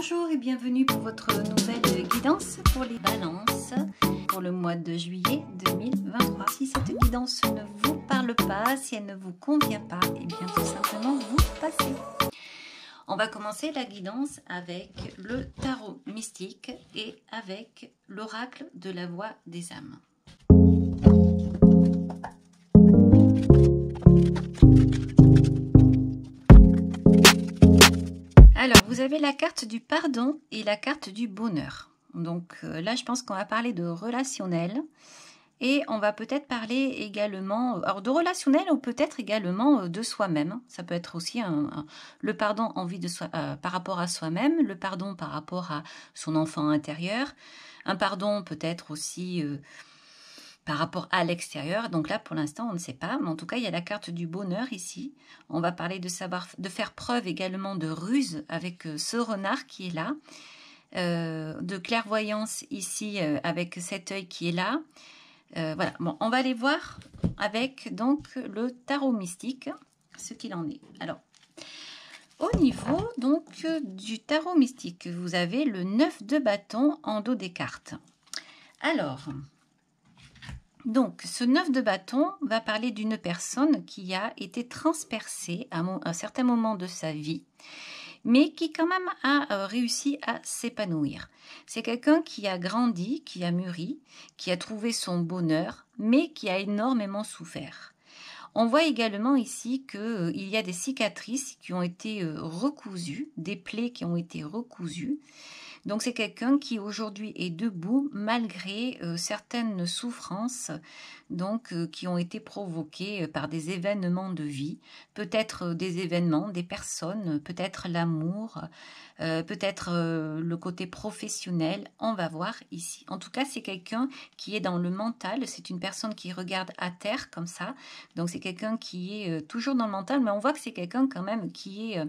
Bonjour et bienvenue pour votre nouvelle guidance pour les balances pour le mois de juillet 2023. Si cette guidance ne vous parle pas, si elle ne vous convient pas, et bien tout simplement vous passez. On va commencer la guidance avec le tarot mystique et avec l'oracle de la voix des âmes. Alors, vous avez la carte du pardon et la carte du bonheur. Donc là, je pense qu'on va parler de relationnel et on va peut-être parler également alors de relationnel ou peut-être également de soi-même. Ça peut être aussi le pardon par rapport à soi-même, le pardon par rapport à son enfant intérieur, un pardon peut-être aussi par rapport à l'extérieur. Donc là, pour l'instant, on ne sait pas. Mais en tout cas, il y a la carte du bonheur ici. On va parler de faire preuve également de ruse avec ce renard qui est là. De clairvoyance ici avec cet œil qui est là. Voilà. Bon, on va aller voir avec donc le tarot mystique ce qu'il en est. Alors, au niveau donc du tarot mystique, vous avez le 9 de bâton en dos des cartes. Alors... donc, ce 9 de bâton va parler d'une personne qui a été transpercée à un certain moment de sa vie, mais qui quand même a réussi à s'épanouir. C'est quelqu'un qui a grandi, qui a mûri, qui a trouvé son bonheur, mais qui a énormément souffert. On voit également ici qu'il y a des cicatrices qui ont été recousues, des plaies qui ont été recousues. Donc c'est quelqu'un qui aujourd'hui est debout malgré certaines souffrances donc, qui ont été provoquées par des événements de vie, peut-être des événements, des personnes, peut-être l'amour, peut-être le côté professionnel, on va voir ici. En tout cas, c'est quelqu'un qui est dans le mental, c'est une personne qui regarde à terre comme ça, donc c'est quelqu'un qui est toujours dans le mental, mais on voit que c'est quelqu'un quand même qui est...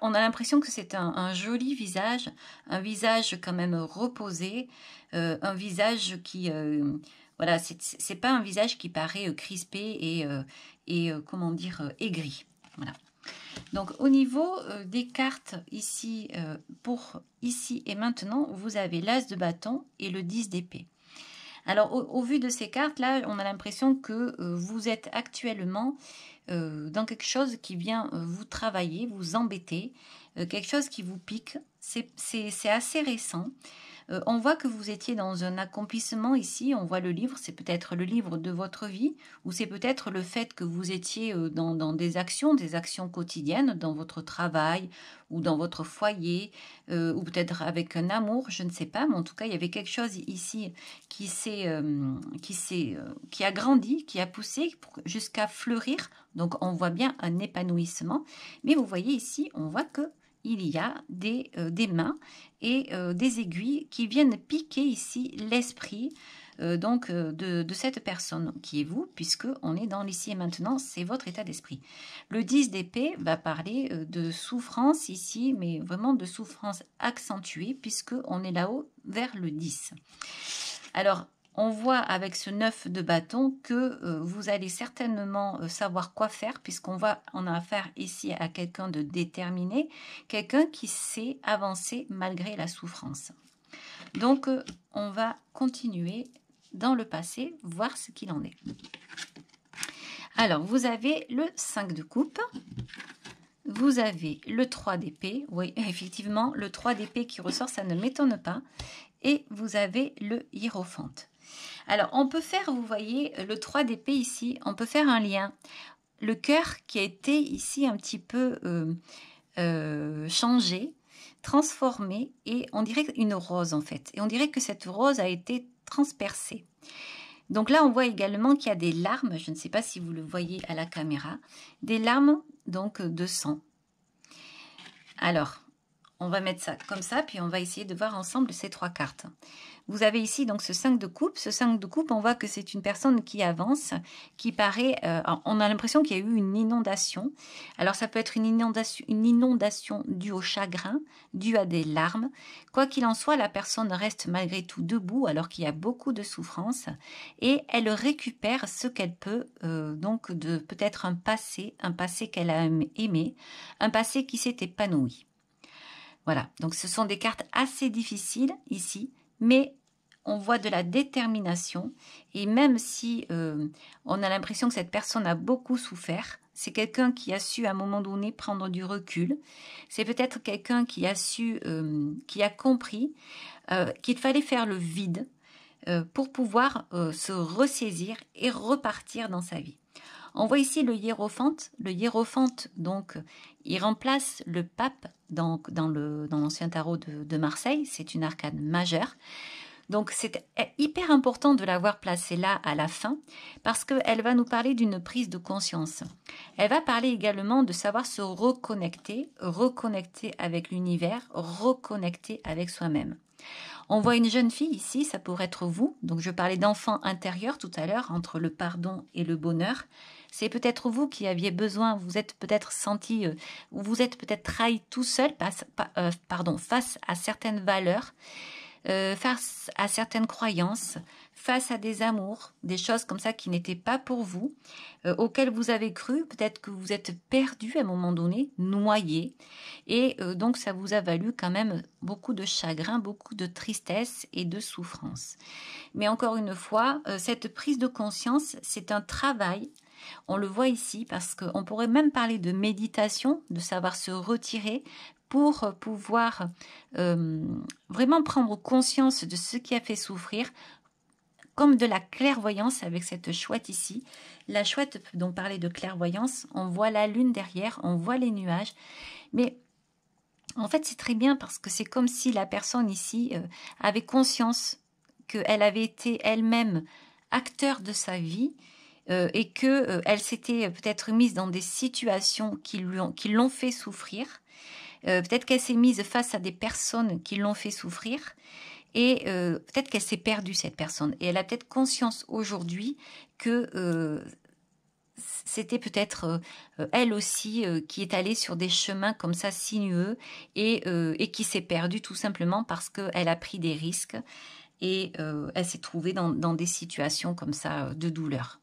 on a l'impression que c'est un joli visage, un visage quand même reposé, un visage qui... voilà, c'est pas un visage qui paraît crispé et comment dire, aigri. Voilà. Donc, au niveau des cartes ici, pour ici et maintenant, vous avez l'As de bâton et le 10 d'épée. Alors, au vu de ces cartes-là, on a l'impression que vous êtes actuellement dans quelque chose qui vient vous travailler, vous embêter, quelque chose qui vous pique. C'est assez récent. On voit que vous étiez dans un accomplissement ici, on voit le livre, c'est peut-être le livre de votre vie, ou c'est peut-être le fait que vous étiez dans des actions quotidiennes, dans votre travail, ou dans votre foyer, ou peut-être avec un amour, je ne sais pas, mais en tout cas, il y avait quelque chose ici qui a grandi, qui a poussé jusqu'à fleurir, donc on voit bien un épanouissement, mais vous voyez ici, on voit que il y a des mains et des aiguilles qui viennent piquer ici l'esprit de cette personne qui est vous, puisque on est dans l'ici et maintenant, c'est votre état d'esprit. Le 10 d'épée va parler de souffrance ici, mais vraiment de souffrance accentuée, puisque on est là-haut vers le 10. Alors, on voit avec ce 9 de bâton que vous allez certainement savoir quoi faire, puisqu'on a affaire ici à quelqu'un de déterminé, quelqu'un qui sait avancer malgré la souffrance. Donc, on va continuer dans le passé, voir ce qu'il en est. Alors, vous avez le 5 de coupe, vous avez le 3 d'épée, oui, effectivement, le 3 d'épée qui ressort, ça ne m'étonne pas, et vous avez le hiérophante. Alors, on peut faire, vous voyez, le 3 d'épée ici, on peut faire un lien. Le cœur qui a été ici un petit peu changé, transformé, et on dirait une rose en fait. Et on dirait que cette rose a été transpercée. Donc là, on voit également qu'il y a des larmes, je ne sais pas si vous le voyez à la caméra, des larmes donc de sang. Alors, on va mettre ça comme ça, puis on va essayer de voir ensemble ces trois cartes. Vous avez ici donc ce 5 de coupe. Ce 5 de coupe, on voit que c'est une personne qui avance, qui paraît... on a l'impression qu'il y a eu une inondation. Alors ça peut être une inondation due au chagrin, due à des larmes. Quoi qu'il en soit, la personne reste malgré tout debout alors qu'il y a beaucoup de souffrance. Et elle récupère ce qu'elle peut, donc de peut-être un passé qu'elle a aimé, un passé qui s'est épanoui. Voilà, donc ce sont des cartes assez difficiles ici, mais on voit de la détermination. Et même si on a l'impression que cette personne a beaucoup souffert, c'est quelqu'un qui a su à un moment donné prendre du recul. C'est peut-être quelqu'un qui a su, qui a compris qu'il fallait faire le vide pour pouvoir se ressaisir et repartir dans sa vie. On voit ici le hiérophante. Le hiérophante, donc, il remplace le pape dans l'ancien tarot de Marseille. C'est une arcane majeure. Donc, c'est hyper important de l'avoir placée là à la fin parce qu'elle va nous parler d'une prise de conscience. Elle va parler également de savoir se reconnecter avec l'univers, reconnecter avec soi-même. On voit une jeune fille ici, ça pourrait être vous. Donc, je parlais d'enfant intérieur tout à l'heure, entre le pardon et le bonheur. C'est peut-être vous qui aviez besoin, vous êtes peut-être senti, vous êtes peut-être trahi tout seul face à certaines valeurs, face à certaines croyances, face à des amours, des choses comme ça qui n'étaient pas pour vous, auxquelles vous avez cru. Peut-être que vous êtes perdu à un moment donné, noyé, et donc ça vous a valu quand même beaucoup de chagrin, beaucoup de tristesse et de souffrance. Mais encore une fois, cette prise de conscience, c'est un travail. On le voit ici parce qu'on pourrait même parler de méditation, de savoir se retirer pour pouvoir vraiment prendre conscience de ce qui a fait souffrir, comme de la clairvoyance avec cette chouette ici. La chouette peut donc parler de clairvoyance. On voit la lune derrière, on voit les nuages. Mais en fait, c'est très bien parce que c'est comme si la personne ici avait conscience qu'elle avait été elle-même acteur de sa vie et qu'elle s'était peut-être mise dans des situations qui l'ont fait souffrir. Peut-être qu'elle s'est mise face à des personnes qui l'ont fait souffrir et peut-être qu'elle s'est perdue, cette personne. Et elle a peut-être conscience aujourd'hui que c'était peut-être elle aussi qui est allée sur des chemins comme ça sinueux et qui s'est perdue tout simplement parce qu'elle a pris des risques et elle s'est trouvée dans des situations comme ça de douleur.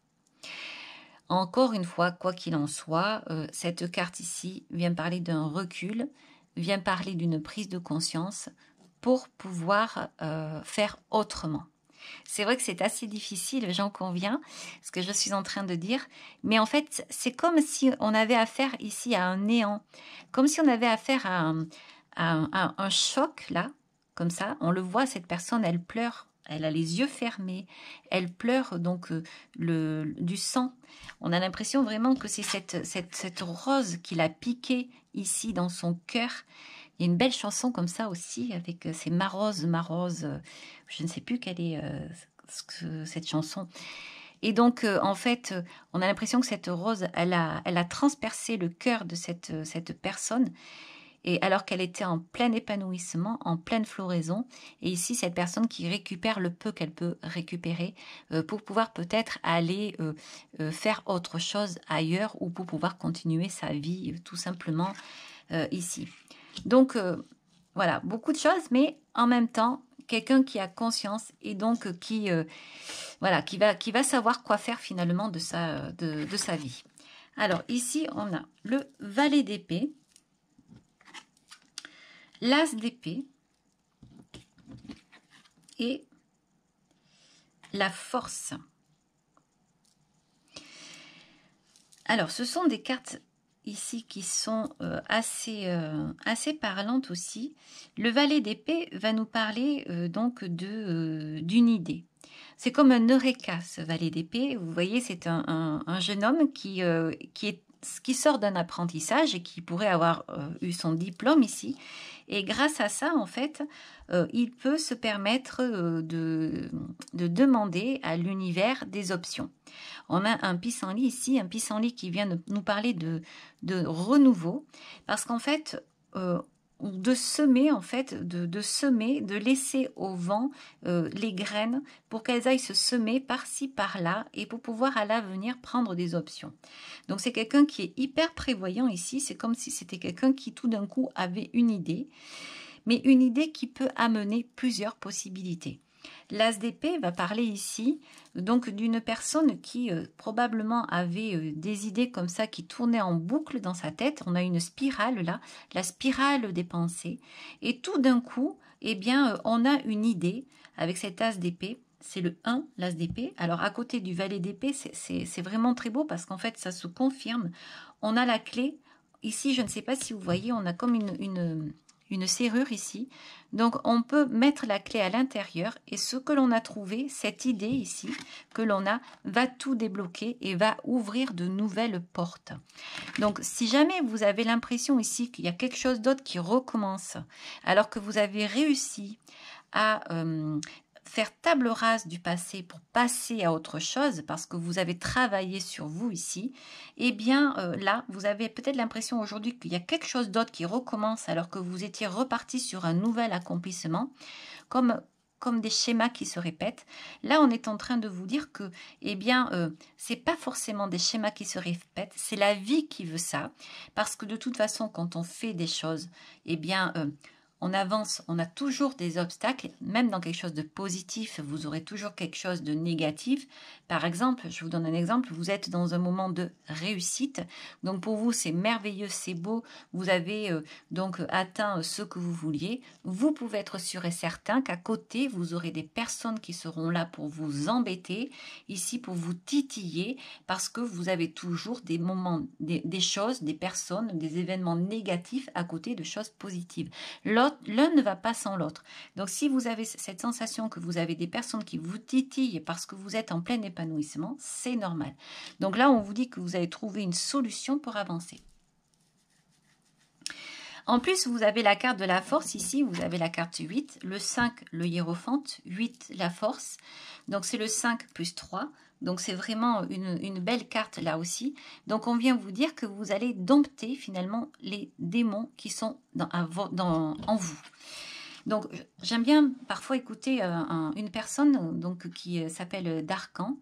Encore une fois, quoi qu'il en soit, cette carte ici vient parler d'un recul, vient parler d'une prise de conscience pour pouvoir faire autrement. C'est vrai que c'est assez difficile, j'en conviens, ce que je suis en train de dire, mais en fait, c'est comme si on avait affaire ici à un néant, comme si on avait affaire à un choc, là, comme ça. On le voit, cette personne, elle pleure, elle a les yeux fermés, elle pleure donc du sang. On a l'impression vraiment que c'est cette rose qui l'a piquée ici dans son cœur. Il y a une belle chanson comme ça aussi, avec ces ma rose, je ne sais plus quelle est cette chanson. Et donc, en fait, on a l'impression que cette rose, elle a transpercé le cœur de cette personne, et alors qu'elle était en plein épanouissement, en pleine floraison. Et ici, cette personne qui récupère le peu qu'elle peut récupérer pour pouvoir peut-être aller faire autre chose ailleurs ou pour pouvoir continuer sa vie tout simplement ici. Donc, voilà, beaucoup de choses, mais en même temps, quelqu'un qui a conscience et donc qui va savoir quoi faire finalement de sa vie. Alors, ici, on a le valet d'épée, l'as d'épée et la force. Alors, ce sont des cartes ici qui sont assez parlantes aussi. Le valet d'épée va nous parler donc d'une idée. C'est comme un eureka, ce valet d'épée. Vous voyez, c'est un jeune homme qui sort d'un apprentissage et qui pourrait avoir eu son diplôme ici. Et grâce à ça, en fait, il peut se permettre de demander à l'univers des options. On a un pissenlit ici, un pissenlit qui vient nous parler de renouveau, parce qu'en fait, de semer, de laisser au vent les graines pour qu'elles aillent se semer par-ci, par-là, et pour pouvoir à l'avenir prendre des options. Donc c'est quelqu'un qui est hyper prévoyant ici, c'est comme si c'était quelqu'un qui tout d'un coup avait une idée, mais une idée qui peut amener plusieurs possibilités. L'as d'épée va parler ici donc d'une personne qui probablement avait des idées comme ça qui tournaient en boucle dans sa tête. On a une spirale là, la spirale des pensées. Et tout d'un coup, eh bien, on a une idée avec cet as d'épée. C'est le 1, l'as d'épée. Alors à côté du valet d'épée, c'est vraiment très beau parce qu'en fait, ça se confirme. On a la clé. Ici, je ne sais pas si vous voyez, on a comme une serrure ici. Donc, on peut mettre la clé à l'intérieur et ce que l'on a trouvé, cette idée ici que l'on a, va tout débloquer et va ouvrir de nouvelles portes. Donc, si jamais vous avez l'impression ici qu'il y a quelque chose d'autre qui recommence, alors que vous avez réussi à faire table rase du passé pour passer à autre chose, parce que vous avez travaillé sur vous ici, eh bien là, vous avez peut-être l'impression aujourd'hui qu'il y a quelque chose d'autre qui recommence alors que vous étiez reparti sur un nouvel accomplissement, comme des schémas qui se répètent. Là, on est en train de vous dire que, eh bien, c'est pas forcément des schémas qui se répètent, c'est la vie qui veut ça, parce que de toute façon, quand on fait des choses, eh bien, on avance, on a toujours des obstacles, même dans quelque chose de positif, vous aurez toujours quelque chose de négatif. Par exemple, je vous donne un exemple, vous êtes dans un moment de réussite, donc pour vous c'est merveilleux, c'est beau, vous avez donc atteint ce que vous vouliez. Vous pouvez être sûr et certain qu'à côté, vous aurez des personnes qui seront là pour vous embêter, ici pour vous titiller, parce que vous avez toujours des moments, des choses, des personnes, des événements négatifs à côté de choses positives. L'un ne va pas sans l'autre. Donc, si vous avez cette sensation que vous avez des personnes qui vous titillent parce que vous êtes en plein épanouissement, c'est normal. Donc là, on vous dit que vous avez trouvé une solution pour avancer. En plus, vous avez la carte de la force ici, vous avez la carte 8, le 5, le hiérophante, 8, la force. Donc, c'est le 5 plus 3. Donc, c'est vraiment une belle carte là aussi. Donc, on vient vous dire que vous allez dompter finalement les démons qui sont en vous. Donc, j'aime bien parfois écouter une personne donc, qui s'appelle Darkan.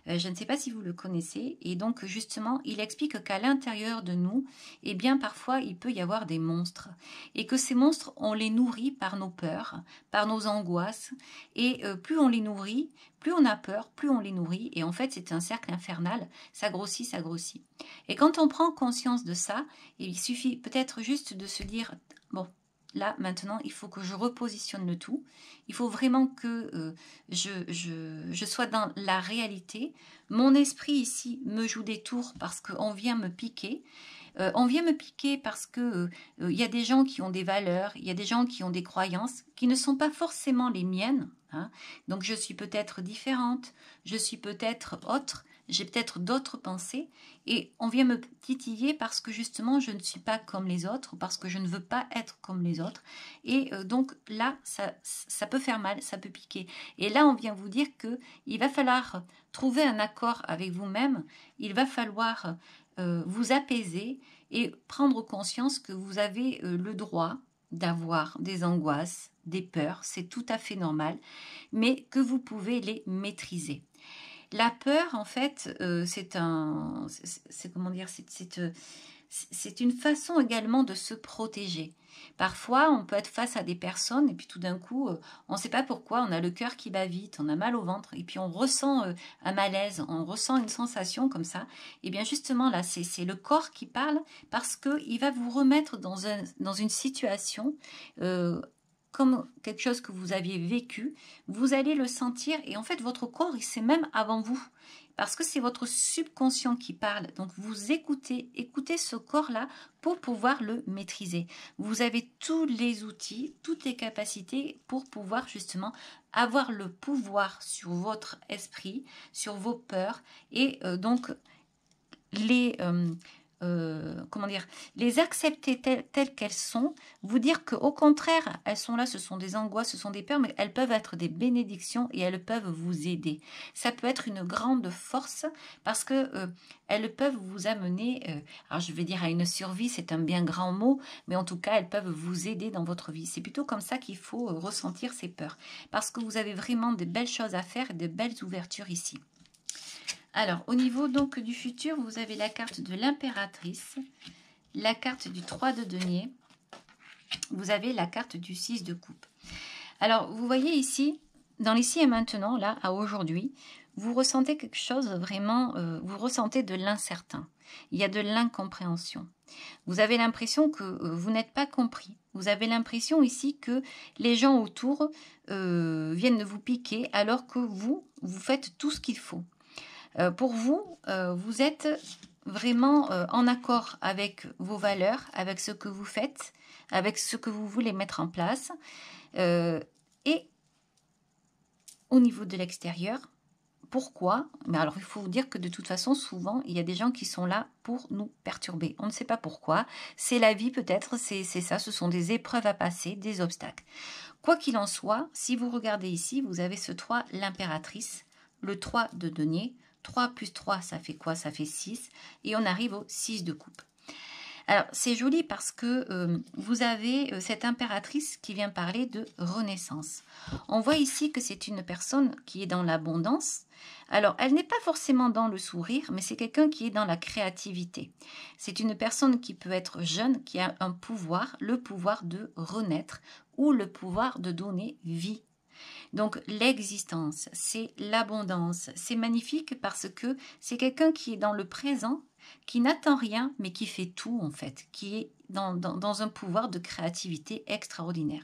Je ne sais pas si vous le connaissez. Et donc, justement, il explique qu'à l'intérieur de nous, eh bien, parfois, il peut y avoir des monstres. Et que ces monstres, on les nourrit par nos peurs, par nos angoisses. Et plus on les nourrit, plus on a peur, plus on les nourrit. Et en fait, c'est un cercle infernal. Ça grossit, ça grossit. Et quand on prend conscience de ça, il suffit peut-être juste de se dire, bon, là, maintenant, il faut que je repositionne le tout. Il faut vraiment que je sois dans la réalité. Mon esprit ici me joue des tours parce qu'on vient me piquer. On vient me piquer parce que y a des gens qui ont des valeurs, il y a des gens qui ont des croyances qui ne sont pas forcément les miennes. Hein. Donc, je suis peut-être différente, je suis peut-être autre, j'ai peut-être d'autres pensées et on vient me titiller parce que justement je ne suis pas comme les autres, parce que je ne veux pas être comme les autres et donc là ça peut faire mal, ça peut piquer et là on vient vous dire que il va falloir trouver un accord avec vous-même, il va falloir vous apaiser et prendre conscience que vous avez le droit d'avoir des angoisses, des peurs, c'est tout à fait normal, mais que vous pouvez les maîtriser. La peur, en fait, comment dire, c'est une façon également de se protéger. Parfois, on peut être face à des personnes et puis tout d'un coup, on ne sait pas pourquoi, on a le cœur qui bat vite, on a mal au ventre et puis on ressent un malaise, on ressent une sensation comme ça. Et bien justement, là, c'est le corps qui parle parce qu'il va vous remettre dans une situation comme quelque chose que vous aviez vécu, vous allez le sentir et en fait votre corps il sait même avant vous parce que c'est votre subconscient qui parle. Donc vous écoutez ce corps-là pour pouvoir le maîtriser. Vous avez tous les outils, toutes les capacités pour pouvoir justement avoir le pouvoir sur votre esprit, sur vos peurs et donc les accepter telles qu'elles sont, vous dire qu'au contraire, elles sont là, ce sont des angoisses, ce sont des peurs, mais elles peuvent être des bénédictions et elles peuvent vous aider. Ça peut être une grande force parce que elles peuvent vous amener, alors je vais dire à une survie, c'est un bien grand mot, mais en tout cas, elles peuvent vous aider dans votre vie. C'est plutôt comme ça qu'il faut ressentir ces peurs, parce que vous avez vraiment de belles choses à faire et de belles ouvertures ici. Alors, au niveau donc du futur, vous avez la carte de l'impératrice, la carte du 3 de denier, vous avez la carte du 6 de coupe. Alors, vous voyez ici, dans l'ici et maintenant, là, à aujourd'hui, vous ressentez quelque chose vraiment, vous ressentez de l'incertain. Il y a de l'incompréhension. Vous avez l'impression que vous n'êtes pas compris. Vous avez l'impression ici que les gens autour viennent de vous piquer alors que vous faites tout ce qu'il faut. Pour vous, vous êtes vraiment en accord avec vos valeurs, avec ce que vous faites, avec ce que vous voulez mettre en place. Et au niveau de l'extérieur, pourquoi? Mais alors, il faut vous dire que de toute façon, souvent, il y a des gens qui sont là pour nous perturber. On ne sait pas pourquoi. C'est la vie peut-être, c'est ça. Ce sont des épreuves à passer, des obstacles. Quoi qu'il en soit, si vous regardez ici, vous avez ce 3, l'impératrice, le 3 de denier. 3 plus 3, ça fait quoi? Ça fait 6. Et on arrive au 6 de coupe. Alors, c'est joli parce que vous avez cette impératrice qui vient parler de renaissance. On voit ici que c'est une personne qui est dans l'abondance. Alors, elle n'est pas forcément dans le sourire, mais c'est quelqu'un qui est dans la créativité. C'est une personne qui peut être jeune, qui a un pouvoir, le pouvoir de renaître ou le pouvoir de donner vie. Donc l'existence, c'est l'abondance, c'est magnifique parce que c'est quelqu'un qui est dans le présent, qui n'attend rien, mais qui fait tout en fait, qui est dans un pouvoir de créativité extraordinaire.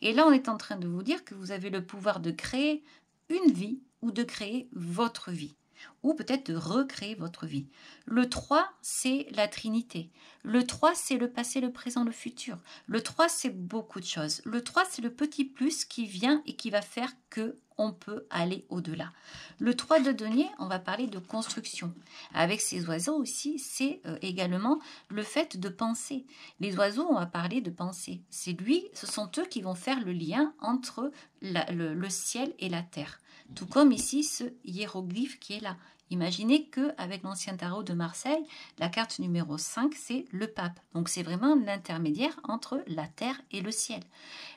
Et là, on est en train de vous dire que vous avez le pouvoir de créer une vie ou de créer votre vie, ou peut-être de recréer votre vie. Le 3, c'est la Trinité. Le 3, c'est le passé, le présent, le futur. Le 3, c'est beaucoup de choses. Le 3, c'est le petit plus qui vient et qui va faire que on peut aller au-delà. Le 3 de denier, on va parler de construction. Avec ces oiseaux aussi, c'est également le fait de penser. Les oiseaux, on va parler de penser. Ce sont eux qui vont faire le lien entre le ciel et la terre. Tout comme ici, ce hiéroglyphe qui est là. Imaginez qu'avec l'ancien tarot de Marseille, la carte numéro 5, c'est le pape. Donc c'est vraiment l'intermédiaire entre la terre et le ciel.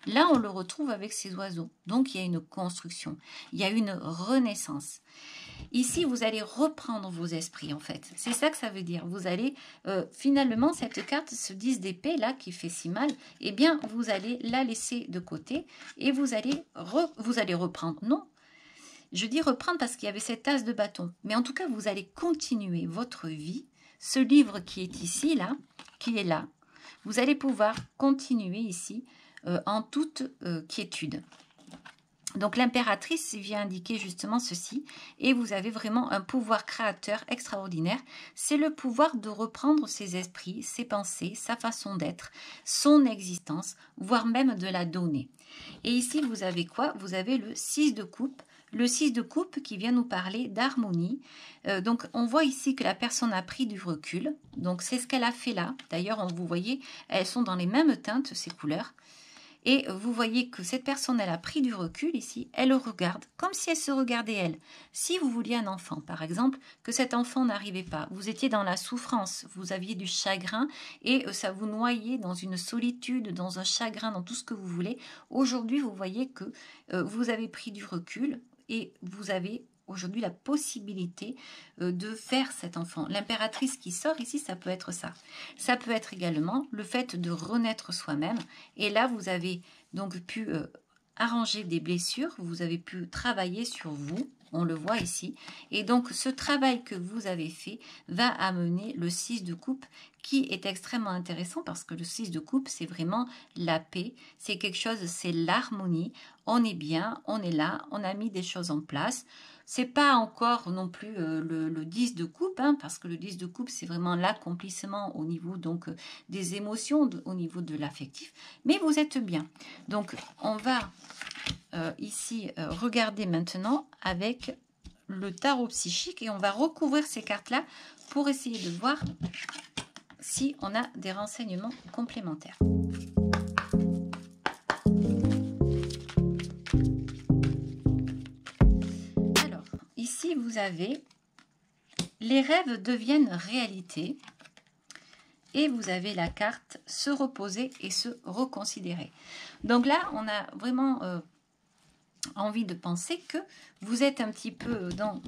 Là, on le retrouve avec ces oiseaux. Donc il y a une construction, il y a une renaissance. Ici, vous allez reprendre vos esprits, en fait. C'est ça que ça veut dire. Vous allez, finalement, cette carte, ce 10 d'épée, là, qui fait si mal, eh bien, vous allez la laisser de côté et vous allez reprendre. Non, je dis reprendre parce qu'il y avait cette as de bâton. Mais en tout cas, vous allez continuer votre vie. Ce livre qui est ici, là, qui est là, vous allez pouvoir continuer ici en toute quiétude. Donc l'impératrice vient indiquer justement ceci, et vous avez vraiment un pouvoir créateur extraordinaire. C'est le pouvoir de reprendre ses esprits, ses pensées, sa façon d'être, son existence, voire même de la donner. Et ici, vous avez quoi? Vous avez le 6 de coupe. Le 6 de coupe qui vient nous parler d'harmonie. Donc on voit ici que la personne a pris du recul. Donc c'est ce qu'elle a fait là. D'ailleurs, vous voyez, elles sont dans les mêmes teintes, ces couleurs. Et vous voyez que cette personne, elle a pris du recul ici, elle le regarde comme si elle se regardait elle. Si vous vouliez un enfant, par exemple, que cet enfant n'arrivait pas, vous étiez dans la souffrance, vous aviez du chagrin et ça vous noyait dans une solitude, dans un chagrin, dans tout ce que vous voulez. Aujourd'hui, vous voyez que vous avez pris du recul et vous avez aujourd'hui la possibilité de faire cet enfant. L'impératrice qui sort ici, ça peut être ça. Ça peut être également le fait de renaître soi-même. Et là, vous avez donc pu arranger des blessures, vous avez pu travailler sur vous, on le voit ici. Et donc, ce travail que vous avez fait va amener le 6 de coupe qui est extrêmement intéressant parce que le 6 de coupe, c'est vraiment la paix. C'est quelque chose, c'est l'harmonie. On est bien, on est là, on a mis des choses en place. C'est pas encore non plus le 10 de coupe, hein, parce que le 10 de coupe, c'est vraiment l'accomplissement au niveau donc des émotions, au niveau de l'affectif. Mais vous êtes bien. Donc, on va ici regarder maintenant avec le tarot psychique et on va recouvrir ces cartes-là pour essayer de voir si on a des renseignements complémentaires. Alors, ici vous avez les rêves deviennent réalité et vous avez la carte se reposer et se reconsidérer. Donc là, on a vraiment envie de penser que vous êtes un petit peu dans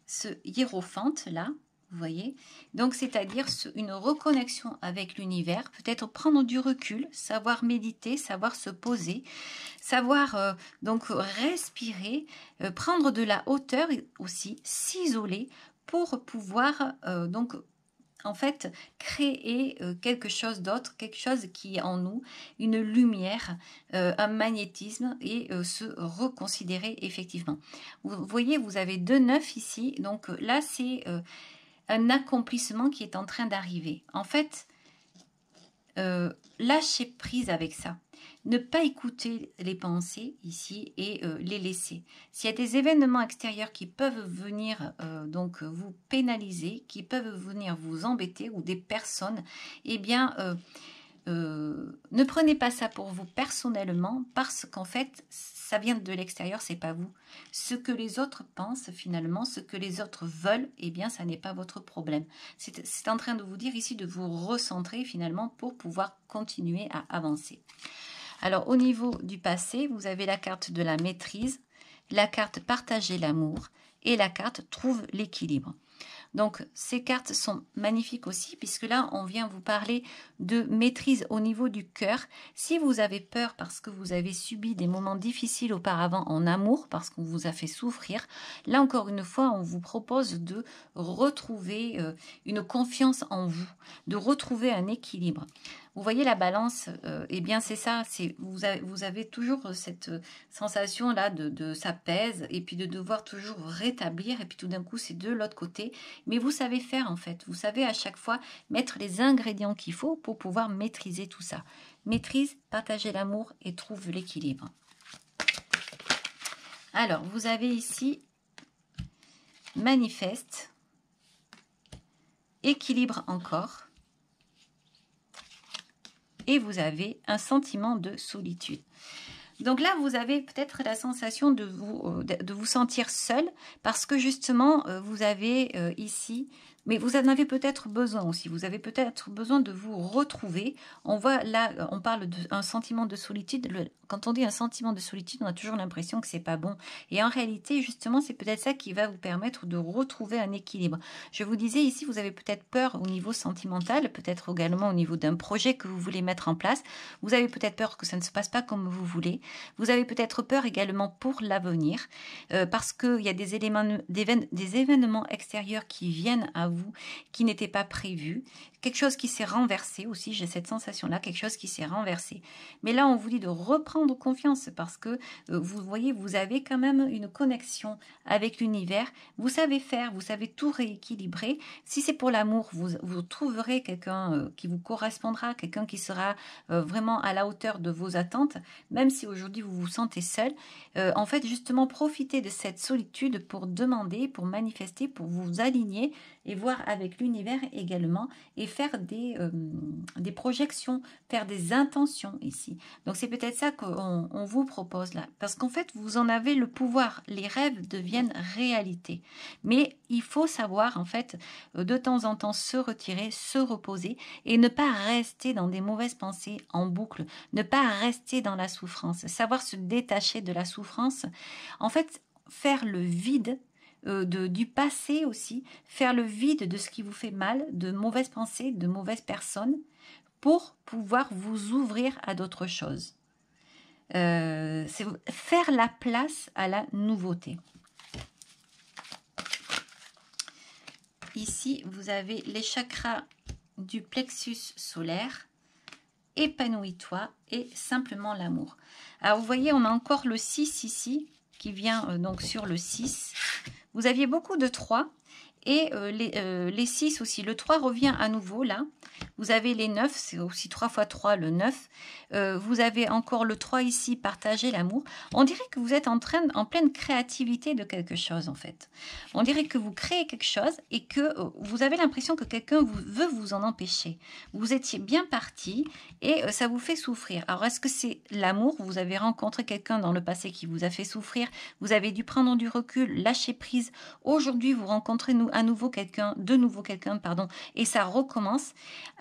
ce hiérophante là, Vous voyez? Donc, c'est-à-dire une reconnexion avec l'univers, peut-être prendre du recul, savoir méditer, savoir se poser, savoir donc respirer, prendre de la hauteur et aussi, s'isoler pour pouvoir donc en fait créer quelque chose d'autre, quelque chose qui est en nous, une lumière, un magnétisme et se reconsidérer effectivement. Vous voyez, vous avez 2 9 ici, donc là c'est un accomplissement qui est en train d'arriver. En fait, lâcher prise avec ça. Ne pas écouter les pensées ici et les laisser. S'il y a des événements extérieurs qui peuvent venir donc vous pénaliser, qui peuvent venir vous embêter ou des personnes, eh bien ne prenez pas ça pour vous personnellement parce qu'en fait ça vient de l'extérieur, c'est pas vous. Ce que les autres pensent finalement, ce que les autres veulent, eh bien ça n'est pas votre problème. C'est en train de vous dire ici de vous recentrer finalement pour pouvoir continuer à avancer. Alors au niveau du passé, vous avez la carte de la maîtrise, la carte partager l'amour et la carte trouve l'équilibre. Donc, ces cartes sont magnifiques aussi, puisque là, on vient vous parler de maîtrise au niveau du cœur. Si vous avez peur parce que vous avez subi des moments difficiles auparavant en amour, parce qu'on vous a fait souffrir, là, encore une fois, on vous propose de retrouver une confiance en vous, de retrouver un équilibre. Vous voyez la balance, eh bien c'est ça, vous avez toujours cette sensation-là de ça pèse, et puis de devoir toujours rétablir, et puis tout d'un coup c'est de l'autre côté. Mais vous savez faire en fait, vous savez à chaque fois mettre les ingrédients qu'il faut pour pouvoir maîtriser tout ça. Maîtrise, partager l'amour et trouve l'équilibre. Alors, vous avez ici manifeste, équilibre encore. Et vous avez un sentiment de solitude. Donc là, vous avez peut-être la sensation de vous sentir seul parce que justement, vous avez ici, mais vous en avez peut-être besoin aussi. Vous avez peut-être besoin de vous retrouver. On voit là, on parle d'un sentiment de solitude. Quand on dit un sentiment de solitude, on a toujours l'impression que c'est pas bon. Et en réalité, justement, c'est peut-être ça qui va vous permettre de retrouver un équilibre. Je vous disais ici, vous avez peut-être peur au niveau sentimental, peut-être également au niveau d'un projet que vous voulez mettre en place. Vous avez peut-être peur que ça ne se passe pas comme vous voulez. Vous avez peut-être peur également pour l'avenir, parce qu'il y a des événements extérieurs qui viennent à vous, qui n'étaient pas prévus. Quelque chose qui s'est renversé aussi, j'ai cette sensation-là, quelque chose qui s'est renversé. Mais là, on vous dit de reprendre confiance parce que vous voyez, vous avez quand même une connexion avec l'univers. Vous savez faire, vous savez tout rééquilibrer. Si c'est pour l'amour, vous trouverez quelqu'un qui vous correspondra, quelqu'un qui sera vraiment à la hauteur de vos attentes, même si aujourd'hui vous vous sentez seul. En fait, justement, profitez de cette solitude pour demander, pour manifester, pour vous aligner et voir avec l'univers également et faire des projections, faire des intentions ici. Donc c'est peut-être ça qu'on vous propose là, parce qu'en fait vous en avez le pouvoir, les rêves deviennent réalité. Mais il faut savoir en fait de temps en temps se retirer, se reposer et ne pas rester dans des mauvaises pensées en boucle, ne pas rester dans la souffrance, savoir se détacher de la souffrance, en fait faire le vide du passé aussi, faire le vide de ce qui vous fait mal, de mauvaises pensées, de mauvaises personnes, pour pouvoir vous ouvrir à d'autres choses. C'est faire la place à la nouveauté. Ici, vous avez les chakras du plexus solaire, épanouis-toi et simplement l'amour. Alors, vous voyez, on a encore le 6 ici, qui vient donc sur le 6. Vous aviez beaucoup de 3 et les 6 aussi. Le 3 revient à nouveau là. Vous avez les 9, c'est aussi 3 x 3, le 9. Vous avez encore le 3 ici, partager l'amour. On dirait que vous êtes en pleine créativité de quelque chose en fait. On dirait que vous créez quelque chose et que vous avez l'impression que quelqu'un veut vous en empêcher. Vous étiez bien parti et ça vous fait souffrir. Alors est-ce que c'est l'amour? Vous avez rencontré quelqu'un dans le passé qui vous a fait souffrir. Vous avez dû prendre du recul, lâcher prise. Aujourd'hui, vous rencontrez de nouveau quelqu'un, et ça recommence.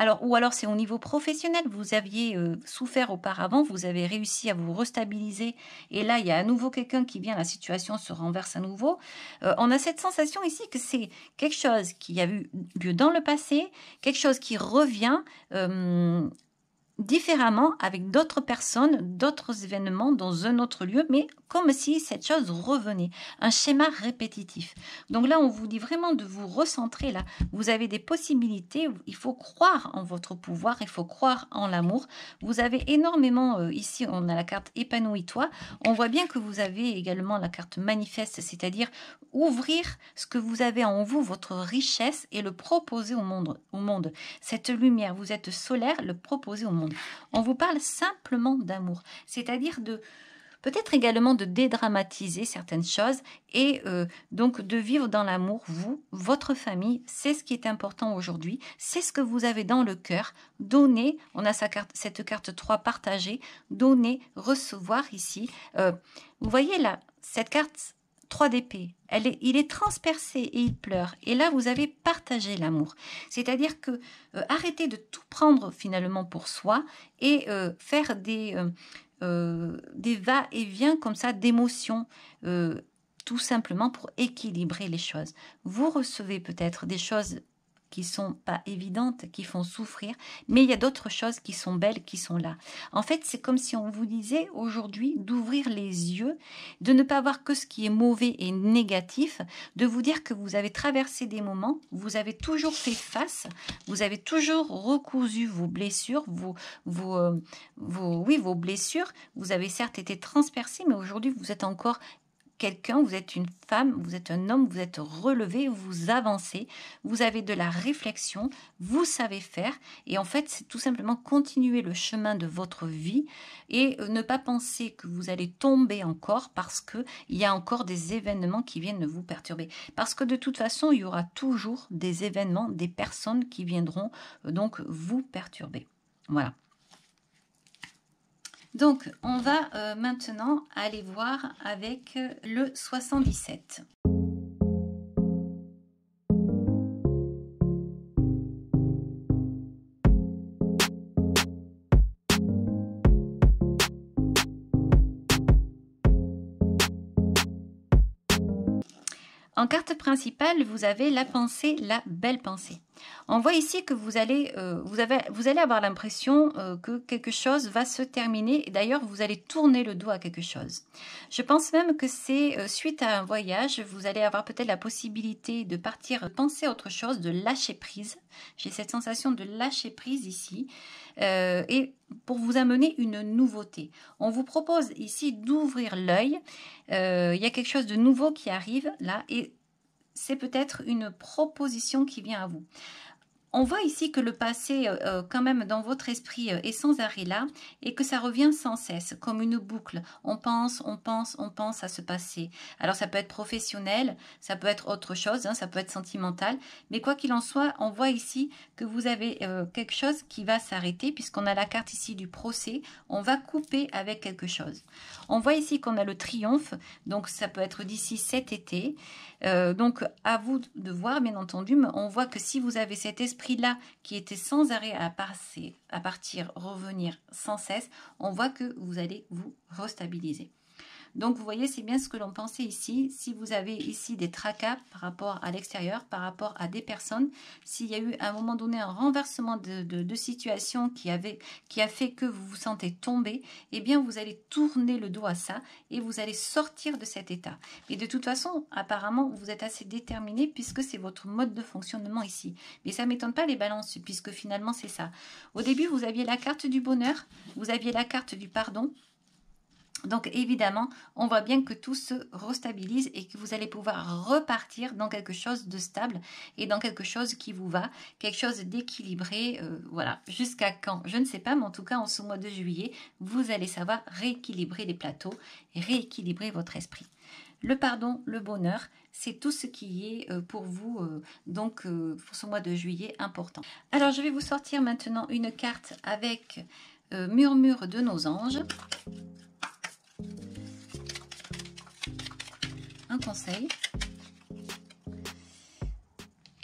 Alors, ou alors c'est au niveau professionnel, vous aviez souffert auparavant, vous avez réussi à vous restabiliser et là il y a à nouveau quelqu'un qui vient, la situation se renverse à nouveau. On a cette sensation ici que c'est quelque chose qui a eu lieu dans le passé, quelque chose qui revient différemment avec d'autres personnes, d'autres événements dans un autre lieu, mais comme si cette chose revenait, un schéma répétitif. Donc là, on vous dit vraiment de vous recentrer là. Vous avez des possibilités, il faut croire en votre pouvoir, il faut croire en l'amour. Vous avez énormément, ici on a la carte épanouis-toi, on voit bien que vous avez également la carte manifeste, c'est-à-dire ouvrir ce que vous avez en vous, votre richesse, et le proposer au monde. Cette lumière, vous êtes solaire, le proposer au monde. On vous parle simplement d'amour, c'est-à-dire de peut-être également de dédramatiser certaines choses et donc de vivre dans l'amour, vous, votre famille, c'est ce qui est important aujourd'hui, c'est ce que vous avez dans le cœur, donner, on a cette carte 3 partagée, donner, recevoir ici. Vous voyez là, cette carte 3 d'épée, il est transpercé et il pleure. Et là, vous avez partagé l'amour. C'est-à-dire que arrêtez de tout prendre finalement pour soi et faire des va-et-vient comme ça d'émotions, tout simplement pour équilibrer les choses. Vous recevez peut-être des choses qui sont pas évidentes, qui font souffrir, mais il y a d'autres choses qui sont belles, qui sont là. En fait, c'est comme si on vous disait aujourd'hui d'ouvrir les yeux, de ne pas voir que ce qui est mauvais et négatif, de vous dire que vous avez traversé des moments, vous avez toujours fait face, vous avez toujours recousu vos blessures, vos blessures. Vous avez certes été transpercé, mais aujourd'hui, vous êtes encore quelqu'un, vous êtes une femme, vous êtes un homme, vous êtes relevé, vous avancez, vous avez de la réflexion, vous savez faire et en fait c'est tout simplement continuer le chemin de votre vie et ne pas penser que vous allez tomber encore parce que il y a encore des événements qui viennent vous perturber. Parce que de toute façon il y aura toujours des événements, des personnes qui viendront donc vous perturber. Voilà. Donc, on va maintenant aller voir avec le 77. En carte principale, vous avez la pensée, la belle pensée. On voit ici que vous allez avoir l'impression que quelque chose va se terminer. D'ailleurs, vous allez tourner le dos à quelque chose. Je pense même que c'est suite à un voyage, vous allez avoir peut-être la possibilité de partir, penser à autre chose, de lâcher prise. J'ai cette sensation de lâcher prise ici. Et pour vous amener une nouveauté. On vous propose ici d'ouvrir l'œil. Il y a quelque chose de nouveau qui arrive là et c'est peut-être une proposition qui vient à vous. On voit ici que le passé, quand même, dans votre esprit, est sans arrêt là et que ça revient sans cesse, comme une boucle. On pense, on pense, on pense à ce passé. Alors, ça peut être professionnel, ça peut être autre chose, hein, ça peut être sentimental. Mais quoi qu'il en soit, on voit ici que vous avez quelque chose qui va s'arrêter puisqu'on a la carte ici du procès. On va couper avec quelque chose. On voit ici qu'on a le triomphe, donc ça peut être d'ici cet été. Donc, à vous de voir, bien entendu, mais on voit que si vous avez cet esprit-là qui était sans arrêt à passer, à partir, revenir sans cesse, on voit que vous allez vous restabiliser. Donc, vous voyez, c'est bien ce que l'on pensait ici. Si vous avez ici des tracas par rapport à l'extérieur, par rapport à des personnes, s'il y a eu à un moment donné un renversement de situation qui a fait que vous vous sentez tomber, eh bien, vous allez tourner le dos à ça et vous allez sortir de cet état. Et de toute façon, apparemment, vous êtes assez déterminé puisque c'est votre mode de fonctionnement ici. Mais ça ne m'étonne pas les balances puisque finalement, c'est ça. Au début, vous aviez la carte du bonheur, vous aviez la carte du pardon. Donc évidemment, on voit bien que tout se restabilise et que vous allez pouvoir repartir dans quelque chose de stable et dans quelque chose qui vous va, quelque chose d'équilibré. Voilà, jusqu'à quand? Je ne sais pas, mais en tout cas, en ce mois de juillet, vous allez savoir rééquilibrer les plateaux et rééquilibrer votre esprit. Le pardon, le bonheur, c'est tout ce qui est pour vous, pour ce mois de juillet, important. Alors, je vais vous sortir maintenant une carte avec Murmure de nos anges. Un conseil.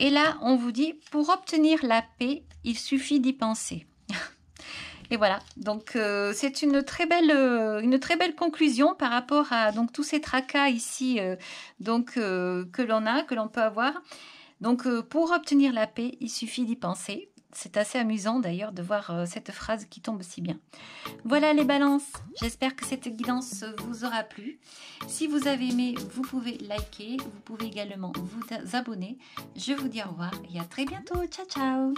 Et là, on vous dit, pour obtenir la paix, il suffit d'y penser. Et voilà, donc c'est une très belle conclusion par rapport à donc tous ces tracas ici que l'on peut avoir. Donc pour obtenir la paix, il suffit d'y penser. C'est assez amusant d'ailleurs de voir cette phrase qui tombe si bien. Voilà les balances, j'espère que cette guidance vous aura plu. Si vous avez aimé, vous pouvez liker, vous pouvez également vous abonner. Je vous dis au revoir et à très bientôt. Ciao ciao.